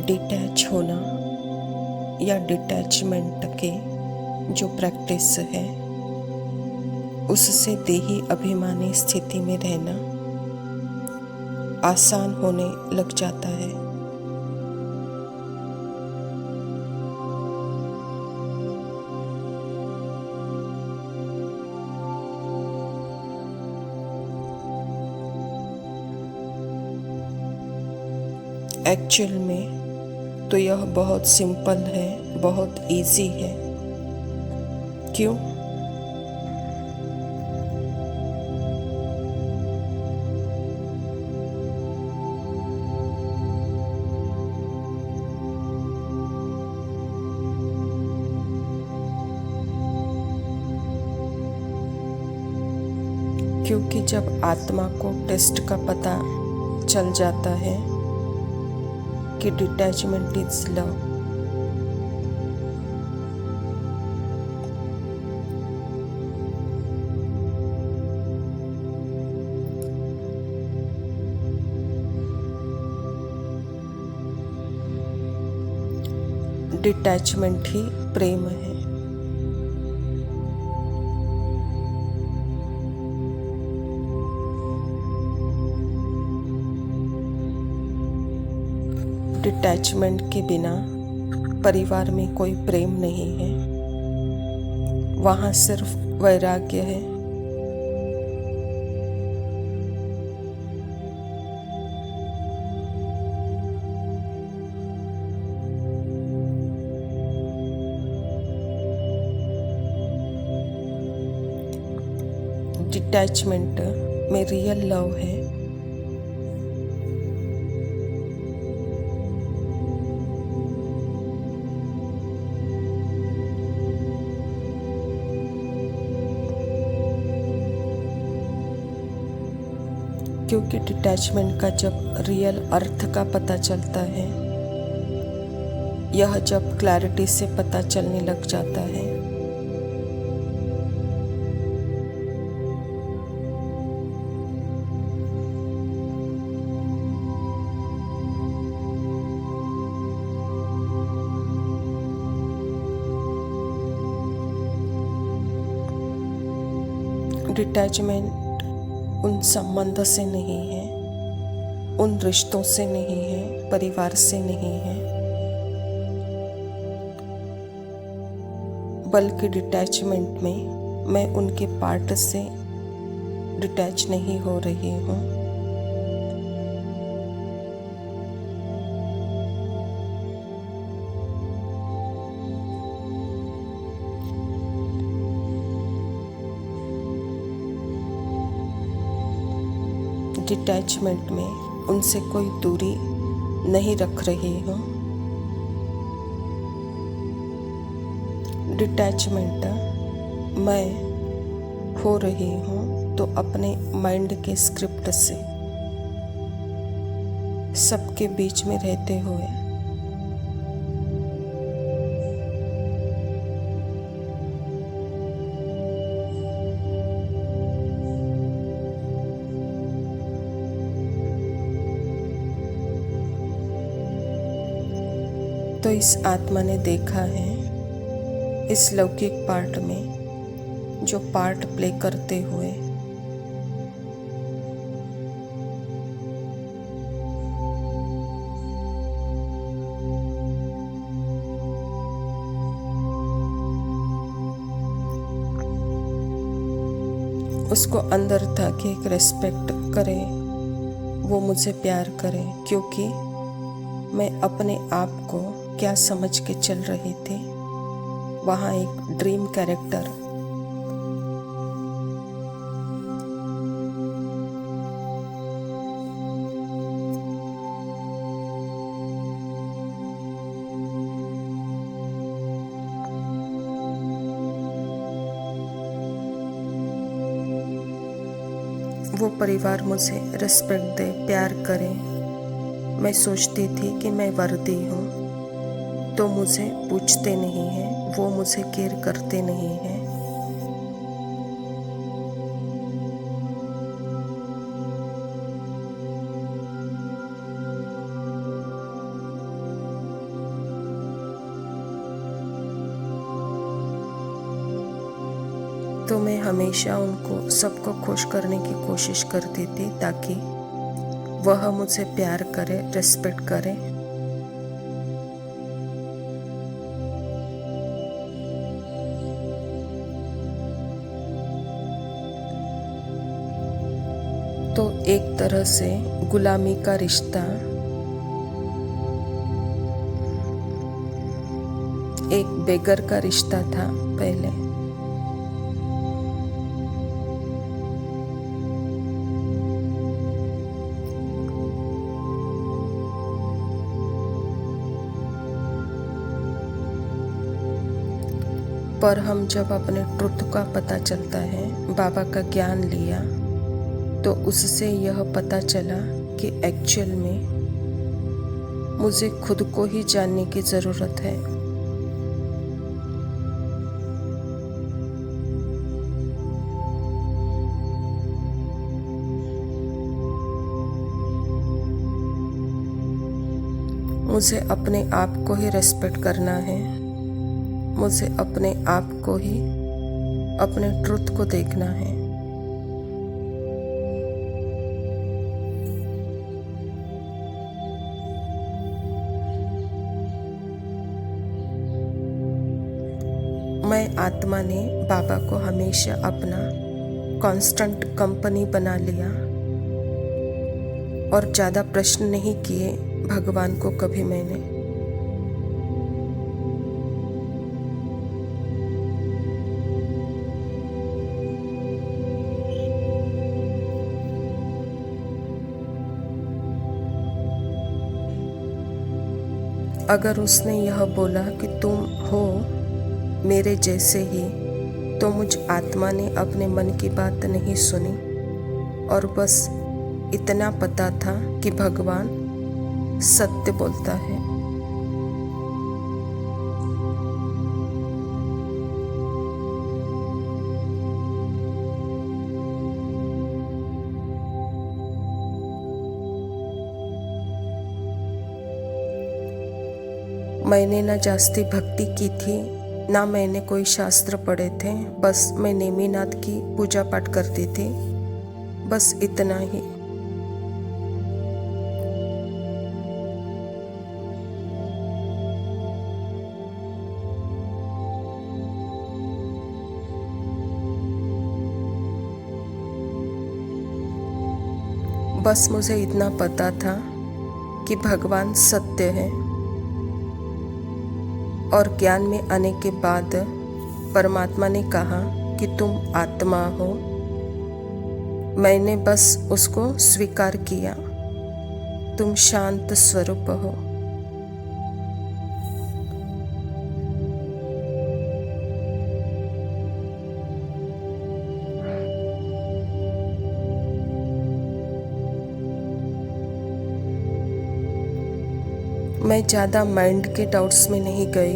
Detach होना या detachment के जो प्रैक्टिस है उससे देही अभिमानी स्थिति में रहना आसान होने लग जाता है। एक्चुअल में तो यह बहुत सिंपल है, बहुत इजी है। क्यों? क्योंकि जब आत्मा को टेस्ट का पता चल जाता है कि डिटैचमेंट इज लव, डिटैचमेंट ही प्रेम है। डिटैचमेंट के बिना परिवार में कोई प्रेम नहीं है, वहाँ सिर्फ वैराग्य है। डिटैचमेंट में रियल लव है। क्योंकि डिटैचमेंट का जब रियल अर्थ का पता चलता है, यह जब क्लैरिटी से पता चलने लग जाता है, डिटैचमेंट उन संबंध से नहीं है, उन रिश्तों से नहीं है, परिवार से नहीं है, बल्कि डिटैचमेंट में मैं उनके पार्ट से डिटैच नहीं हो रही हूँ। डिटैचमेंट में उनसे कोई दूरी नहीं रख रही हूँ। डिटैचमेंट मैं हो रही हूँ तो अपने माइंड के स्क्रिप्ट से, सबके बीच में रहते हुए। तो इस आत्मा ने देखा है इस लौकिक पार्ट में जो पार्ट प्ले करते हुए उसको अंदर था कि एक रेस्पेक्ट करे, वो मुझे प्यार करे, क्योंकि मैं अपने आप को क्या समझ के चल रही थी। वहाँ एक ड्रीम कैरेक्टर, वो परिवार मुझे रिस्पेक्ट दे, प्यार करे। मैं सोचती थी कि मैं वर्दी हूँ, तो मुझे पूछते नहीं हैं, वो मुझे केयर करते नहीं हैं। तो मैं हमेशा उनको सबको खुश करने की कोशिश करती थी ताकि वह मुझे प्यार करे, रिस्पेक्ट करे। तो एक तरह से गुलामी का रिश्ता एक बेगर का रिश्ता था पहले। पर हम जब अपने ट्रुथ का पता चलता है, बाबा का ज्ञान लिया, तो उससे यह पता चला कि एक्चुअल में मुझे खुद को ही जानने की ज़रूरत है। मुझे अपने आप को ही रेस्पेक्ट करना है। मुझे अपने आप को ही, अपने ट्रुथ को देखना है। मैं आत्मा ने बाबा को हमेशा अपना कांस्टेंट कंपनी बना लिया और ज़्यादा प्रश्न नहीं किए भगवान को कभी मैंने। अगर उसने यह बोला कि तुम हो मेरे जैसे ही, तो मुझ आत्मा ने अपने मन की बात नहीं सुनी और बस इतना पता था कि भगवान सत्य बोलता है। मैंने न जास्ती भक्ति की थी, ना मैंने कोई शास्त्र पढ़े थे। बस मैं नेमिनाथ की पूजा पाठ करती थी, बस इतना ही। बस मुझे इतना पता था कि भगवान सत्य है और ज्ञान में आने के बाद परमात्मा ने कहा कि तुम आत्मा हो। मैंने बस उसको स्वीकार किया। तुम शांत स्वरूप हो। मैं ज़्यादा माइंड के डाउट्स में नहीं गई।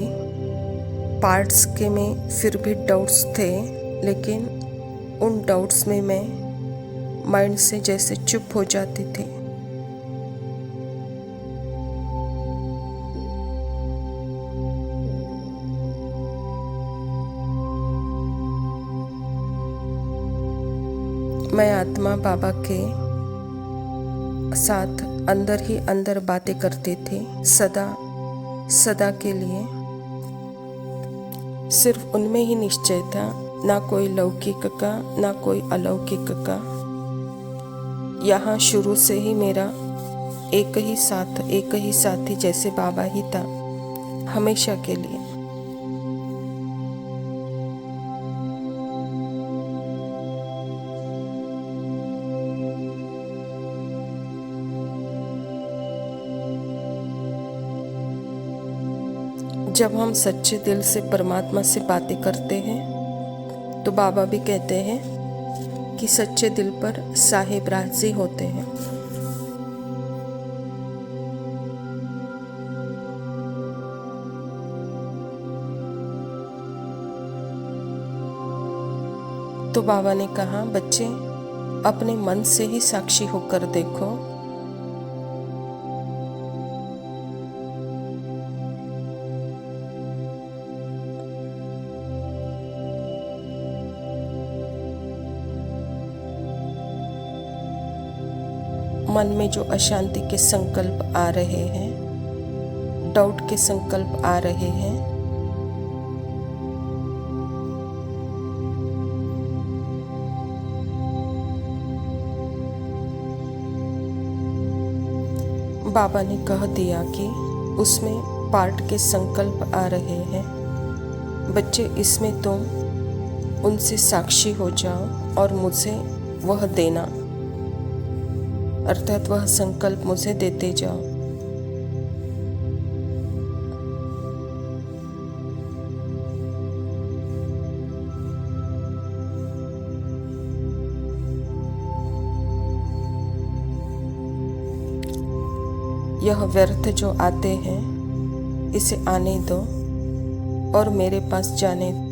पार्ट्स के में फिर भी डाउट्स थे, लेकिन उन डाउट्स में मैं माइंड से जैसे चुप हो जाती थी। मैं आत्मा बाबा के साथ अंदर ही अंदर बातें करती थी, सदा सदा के लिए। सिर्फ उनमें ही निश्चय था, ना कोई लौकिक का ना कोई अलौकिक का। यहाँ शुरू से ही मेरा एक ही साथी जैसे बाबा ही था, हमेशा के लिए। जब हम सच्चे दिल से परमात्मा से बातें करते हैं तो बाबा भी कहते हैं कि सच्चे दिल पर साहिब राजी होते हैं। तो बाबा ने कहा, बच्चे अपने मन से ही साक्षी होकर देखो। मन में जो अशांति के संकल्प आ रहे हैं, डाउट के संकल्प आ रहे हैं, बाबा ने कह दिया कि उसमें पार्ट के संकल्प आ रहे हैं। बच्चे, इसमें तुम उनसे साक्षी हो जाओ और मुझे वह देना, अर्थात वह संकल्प मुझे देते जाओ। यह व्यर्थ जो आते हैं इसे आने दो और मेरे पास जाने दो।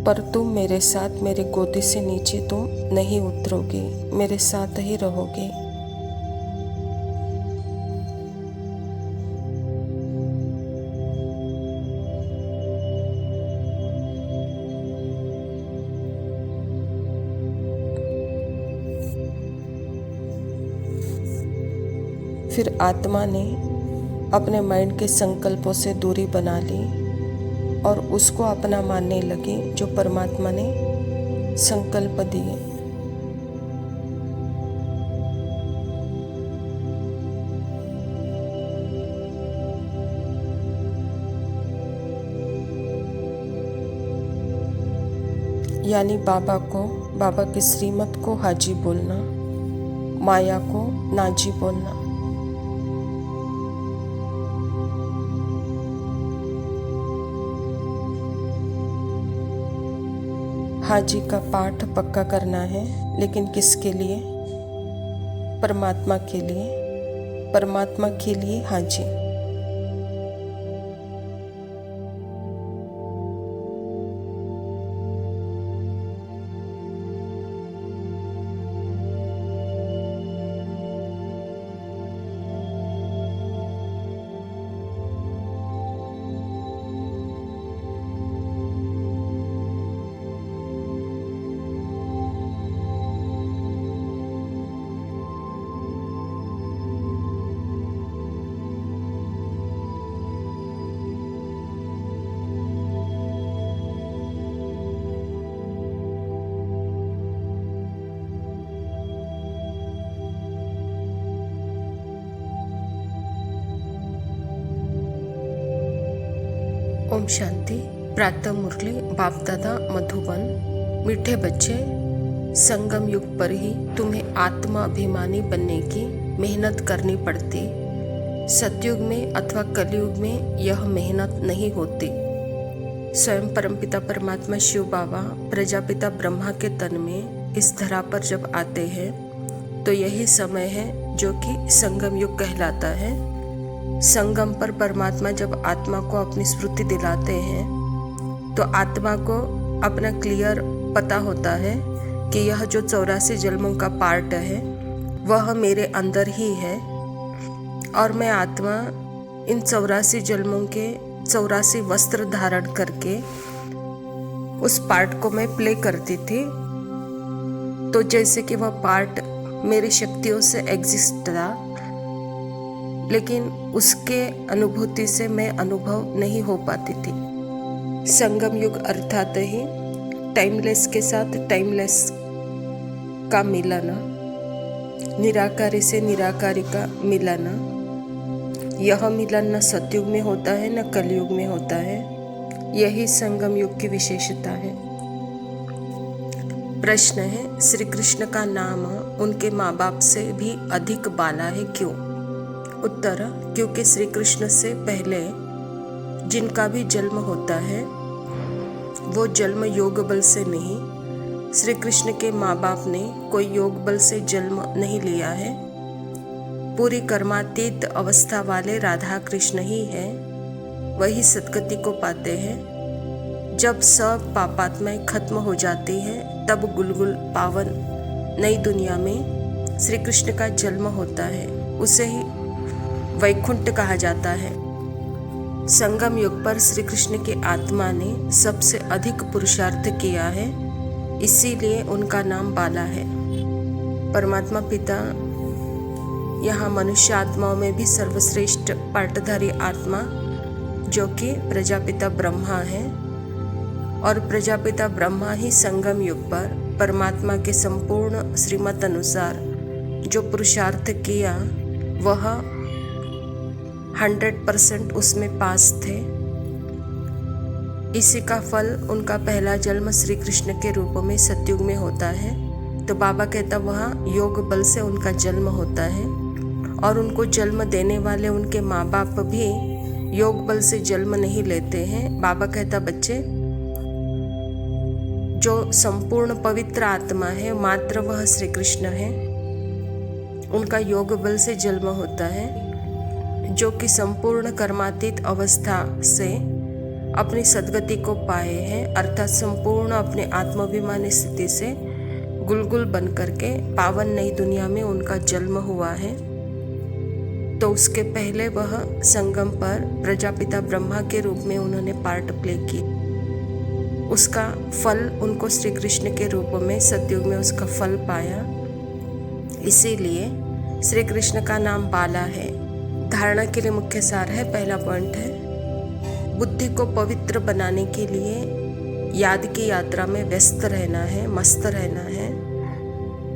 पर तुम मेरे साथ, मेरे गोदी से नीचे तुम नहीं उतरोगे, मेरे साथ ही रहोगे। फिर आत्मा ने अपने माइंड के संकल्पों से दूरी बना ली और उसको अपना मानने लगे जो परमात्मा ने संकल्प दिए। यानी बाबा को, बाबा की श्रीमत को हाजी बोलना, माया को नाजी बोलना। हाजी का पाठ पक्का करना है, लेकिन किसके लिए? परमात्मा के लिए। परमात्मा के लिए हाजी। ओम शांति। प्रातः मुरली बाप दादा मधुबन। मीठे बच्चे, संगम युग पर ही तुम्हें आत्मा अभिमानी बनने की मेहनत करनी पड़ती। सतयुग में अथवा कलयुग में यह मेहनत नहीं होती। स्वयं परमपिता परमात्मा शिव बाबा प्रजापिता ब्रह्मा के तन में इस धरा पर जब आते हैं तो यही समय है जो कि संगम युग कहलाता है। संगम पर परमात्मा जब आत्मा को अपनी स्मृति दिलाते हैं तो आत्मा को अपना क्लियर पता होता है कि यह जो 84 जन्मों का पार्ट है वह मेरे अंदर ही है और मैं आत्मा इन 84 जन्मों के 84 वस्त्र धारण करके उस पार्ट को मैं प्ले करती थी। तो जैसे कि वह पार्ट मेरी शक्तियों से एग्जिस्ट था, लेकिन उसके अनुभूति से मैं अनुभव नहीं हो पाती थी। संगम युग अर्थात ही टाइमलेस के साथ टाइमलेस का मिलन, निराकारी से निराकारी का मिलन। यह मिलन न सतयुग में होता है न कलयुग में होता है। यही संगम युग की विशेषता है। प्रश्न है, श्री कृष्ण का नाम उनके माँ बाप से भी अधिक बाला है, क्यों? उत्तर, क्योंकि श्री कृष्ण से पहले जिनका भी जन्म होता है वो जन्म योग बल से नहीं, श्री कृष्ण के माँ बाप ने कोई योग बल से जन्म नहीं लिया है। पूरी कर्मातीत अवस्था वाले राधा कृष्ण ही है, वही सदगति को पाते हैं। जब सब पापात्माएं खत्म हो जाती हैं तब गुलगुल पावन नई दुनिया में श्री कृष्ण का जन्म होता है, उसे ही वैकुंठ कहा जाता है। संगम युग पर श्री कृष्ण की आत्मा ने सबसे अधिक पुरुषार्थ किया है, इसीलिए उनका नाम बाला है। परमात्मा पिता यहाँ मनुष्य आत्माओं में भी सर्वश्रेष्ठ पाटधारी आत्मा जो कि प्रजापिता ब्रह्मा है, और प्रजापिता ब्रह्मा ही संगम युग पर परमात्मा के संपूर्ण श्रीमत अनुसार जो पुरुषार्थ किया वह 100% उसमें पास थे। इसी का फल उनका पहला जन्म श्री कृष्ण के रूप में सतयुग में होता है। तो बाबा कहता वहाँ योग बल से उनका जन्म होता है, और उनको जन्म देने वाले उनके माँ बाप भी योग बल से जन्म नहीं लेते हैं। बाबा कहता बच्चे, जो संपूर्ण पवित्र आत्मा है मात्र वह श्री कृष्ण है, उनका योग बल से जन्म होता है। जो कि संपूर्ण कर्मातीत अवस्था से अपनी सद्गति को पाए हैं, अर्थात संपूर्ण अपने आत्माभिमानी स्थिति से गुलगुल बन करके पावन नई दुनिया में उनका जन्म हुआ है। तो उसके पहले वह संगम पर प्रजापिता ब्रह्मा के रूप में उन्होंने पार्ट प्ले की। उसका फल उनको श्री कृष्ण के रूप में सतयुग में उसका फल पाया। इसीलिए श्री कृष्ण का नाम बाला है। धारणा के लिए मुख्य सार है, पहला पॉइंट है बुद्धि को पवित्र बनाने के लिए याद की यात्रा में व्यस्त रहना है, मस्त रहना है।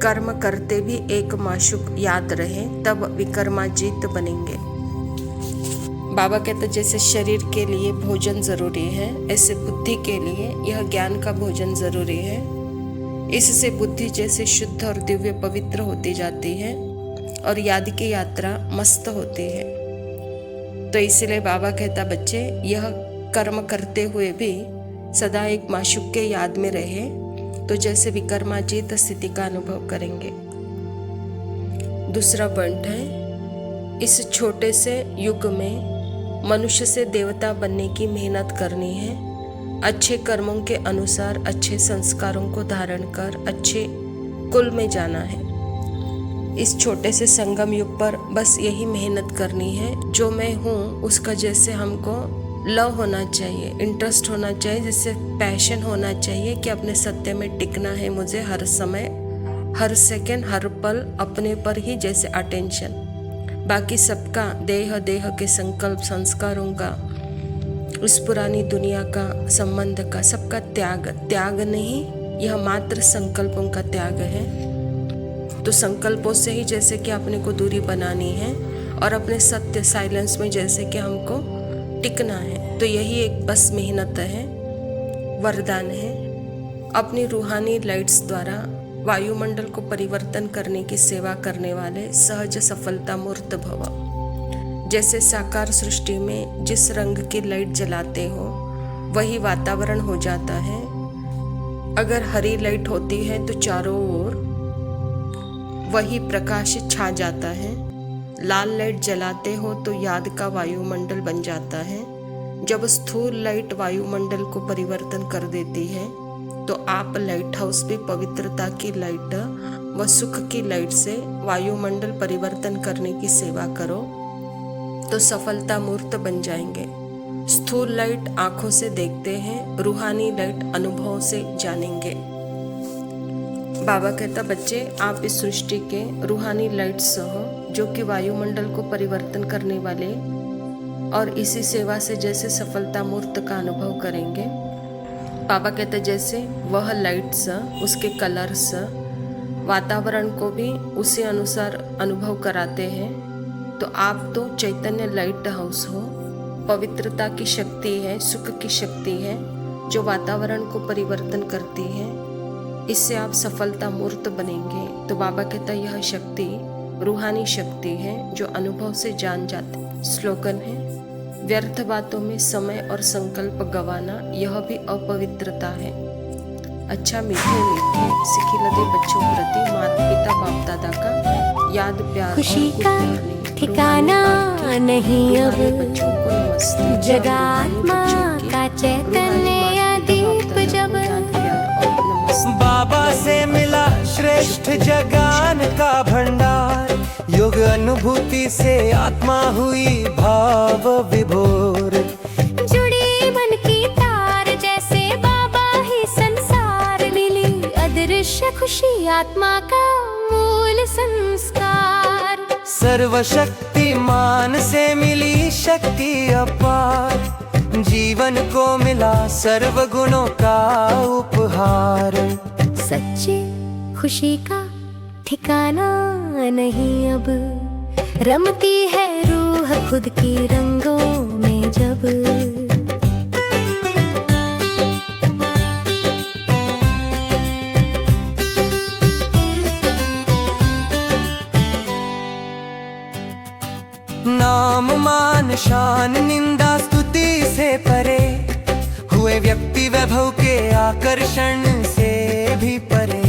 कर्म करते भी एक माशुक याद रहे, तब विकर्माजीत बनेंगे। बाबा कहते जैसे शरीर के लिए भोजन जरूरी है, ऐसे बुद्धि के लिए यह ज्ञान का भोजन जरूरी है। इससे बुद्धि जैसे शुद्ध और दिव्य पवित्र होती जाती है और याद की यात्रा मस्त होती है। तो इसलिए बाबा कहता बच्चे, यह कर्म करते हुए भी सदा एक माशुक के याद में रहे, तो जैसे विकर्माजीत स्थिति का अनुभव करेंगे। दूसरा पॉइंट है, इस छोटे से युग में मनुष्य से देवता बनने की मेहनत करनी है। अच्छे कर्मों के अनुसार अच्छे संस्कारों को धारण कर अच्छे कुल में जाना है। इस छोटे से संगम युग पर बस यही मेहनत करनी है। जो मैं हूँ उसका जैसे हमको लव होना चाहिए, इंटरेस्ट होना चाहिए, जिससे पैशन होना चाहिए कि अपने सत्य में टिकना है मुझे हर समय, हर सेकंड, हर पल अपने पर ही जैसे अटेंशन। बाकी सबका देह के संकल्प संस्कारों का, उस पुरानी दुनिया का संबंध का, सबका त्याग नहीं, यह मात्र संकल्पों का त्याग है। तो संकल्पों से ही जैसे कि अपने को दूरी बनानी है और अपने सत्य साइलेंस में जैसे कि हमको टिकना है। तो यही एक बस मेहनत है, वरदान है। अपनी रूहानी लाइट्स द्वारा वायुमंडल को परिवर्तन करने की सेवा करने वाले सहज सफलता मूर्त भव। जैसे साकार सृष्टि में जिस रंग की लाइट जलाते हो वही वातावरण हो जाता है। अगर हरी लाइट होती है तो चारों ओर वही प्रकाश छा जाता है। लाल लाइट जलाते हो तो याद का वायुमंडल बन जाता है। जब स्थूल लाइट वायुमंडल को परिवर्तन कर देती है तो आप लाइट हाउस भी पवित्रता की लाइट व सुख की लाइट से वायुमंडल परिवर्तन करने की सेवा करो तो सफलता मूर्त बन जाएंगे। स्थूल लाइट आंखों से देखते हैं, रूहानी लाइट अनुभव से जानेंगे। बाबा कहता बच्चे, आप इस सृष्टि के रूहानी लाइट्स हो जो कि वायुमंडल को परिवर्तन करने वाले, और इसी सेवा से जैसे सफलता मूर्त का अनुभव करेंगे। बाबा कहते जैसे वह लाइट्स, उसके कलर्स वातावरण को भी उसी अनुसार अनुभव कराते हैं। तो आप तो चैतन्य लाइट हाउस हो, पवित्रता की शक्ति है, सुख की शक्ति है जो वातावरण को परिवर्तन करती है। इससे आप सफलता मूर्त बनेंगे। तो बाबा कहता यह शक्ति रूहानी शक्ति है जो अनुभव से जान जाते। स्लोगन है, व्यर्थ बातों में समय और संकल्प गंवाना यह भी अपवित्रता है। अच्छा मीठे मीठे सिखी लगे बच्चों प्रति माता पिता बाप दादा का याद प्यार खुशी का ठिकाना नहीं अब, बच्चों को नमस्ते। जगात्मा का चैतन्य दीप जब बाबा से मिला श्रेष्ठ जगान का भंडार, योग अनुभूति से आत्मा हुई भाव विभोर। जुड़ी मन की तार जैसे बाबा ही संसार मिली दृश्य खुशी आत्मा का मूल संस्कार। सर्वशक्तिमान से मिली शक्ति अपार, जीवन को मिला सर्व गुणों का उपहार। सच्ची खुशी का ठिकाना नहीं अब, रमती है रूह खुद की रंगों में जब। नाम मान शान निंदा स्तुति से परे, हुए व्यक्ति वैभव के आकर्षण से भी परे।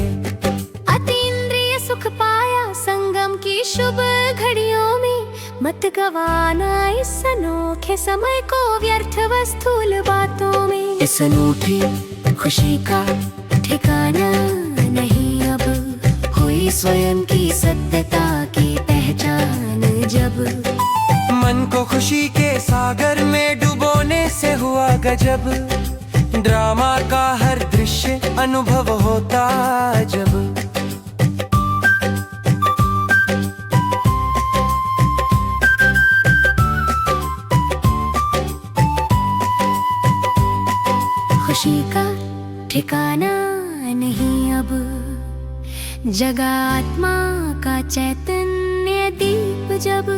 अतीन्द्रिय सुख पाया संगम की शुभ घड़ियों में, मत गवाना इस अनोखे समय को व्यर्थ व स्थूल बातों में। इस अनूठी खुशी का ठिकाना नहीं अब, हुई स्वयं की सत्यता की पहचान जब। मन को खुशी के सागर में डुबोने से हुआ गजब, ड्रामा का हर दृश्य अनुभव होता जब। खुशी का ठिकाना नहीं अब, जगा आत्मा का चैतन्य दीप जब।